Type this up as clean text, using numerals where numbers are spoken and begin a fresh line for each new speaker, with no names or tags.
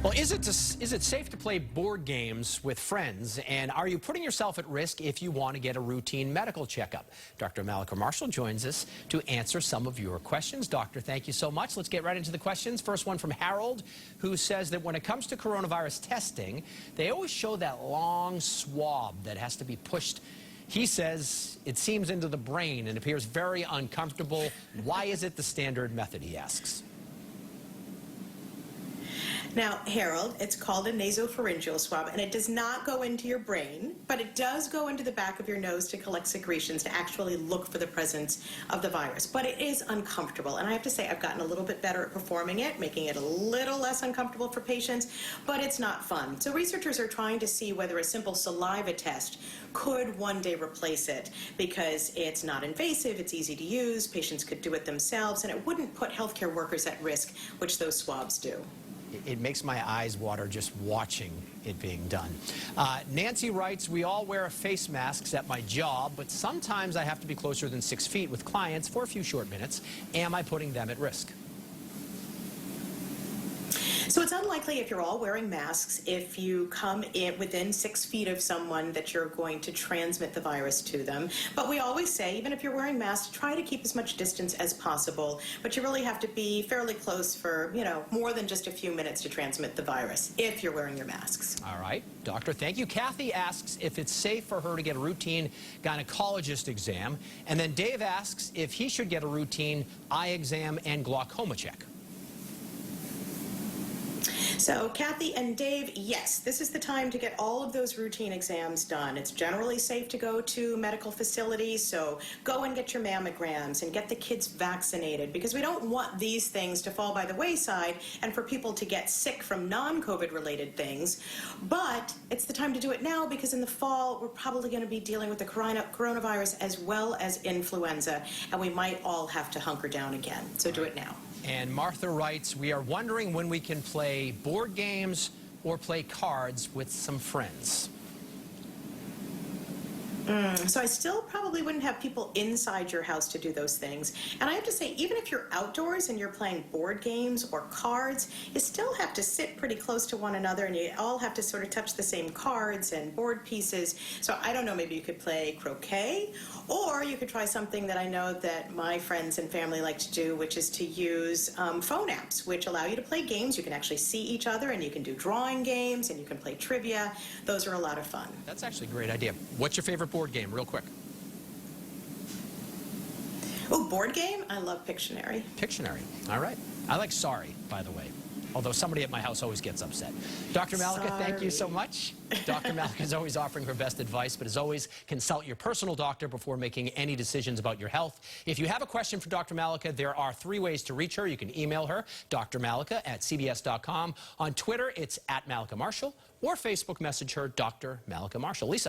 Well, is it safe to play board games with friends? And are you putting yourself at risk if you want to get a routine medical checkup? Dr. Mallika Marshall joins us to answer some of your questions. Doctor, thank you so much. Let's get right into the questions. First one from Harold, who says that when it comes to coronavirus testing, they always show that long swab that has to be pushed. He says it seems into the brain and appears very uncomfortable. Why is it the standard method, he asks?
Now, Harold, it's called a nasopharyngeal swab, and it does not go into your brain, but it does go into the back of your nose to collect secretions to actually look for the presence of the virus. But it is uncomfortable, and I have to say I've gotten a little bit better at performing it, making it a little less uncomfortable for patients, but it's not fun. So researchers are trying to see whether a simple saliva test could one day replace it, because it's not invasive, it's easy to use, patients could do it themselves, and it wouldn't put healthcare workers at risk, which those swabs do.
It makes my eyes water just watching it being done. Nancy writes, we all wear face masks at my job, but sometimes I have to be closer than 6 feet with clients for a few short minutes. Am I putting them at risk?
So it's unlikely if you're all wearing masks, if you come in within 6 feet of someone, that you're going to transmit the virus to them. But we always say, even if you're wearing masks, try to keep as much distance as possible. But you really have to be fairly close for, more than just a few minutes to transmit the virus, if you're wearing your masks.
All right, doctor, thank you. Kathy asks if it's safe for her to get a routine gynecologist exam. And then Dave asks if he should get a routine eye exam and glaucoma check.
So Kathy and Dave, yes, this is the time to get all of those routine exams done. It's generally safe to go to medical facilities, so go and get your mammograms and get the kids vaccinated, because we don't want these things to fall by the wayside and for people to get sick from non-COVID related things. But it's the time to do it now, because in the fall we're probably going to be dealing with the coronavirus as well as influenza, and we might all have to hunker down again. So do it now.
And Martha writes, we are wondering when we can play board games or play cards with some friends.
So I still probably wouldn't have people inside your house to do those things. And I have to say, even if you're outdoors and you're playing board games or cards, you still have to sit pretty close to one another, and you all have to sort of touch the same cards and board pieces. So I don't know, maybe you could play croquet, or you could try something that I know that my friends and family like to do, which is to use phone apps, which allow you to play games. You can actually see each other, and you can do drawing games, and you can play trivia. Those are a lot of fun.
That's actually a great idea. What's your favorite board game, real quick?
Oh, board game? I love Pictionary.
Pictionary. All right. I like Sorry, by the way, although somebody at my house always gets upset. Dr. Mallika, thank you so much. Dr. Mallika is always offering her best advice, but as always, consult your personal doctor before making any decisions about your health. If you have a question for Dr. Mallika, there are 3 ways to reach her. You can email her, drmallika@cbs.com. On Twitter, it's @Mallika Marshall, or Facebook message her, Dr. Mallika Marshall. Lisa.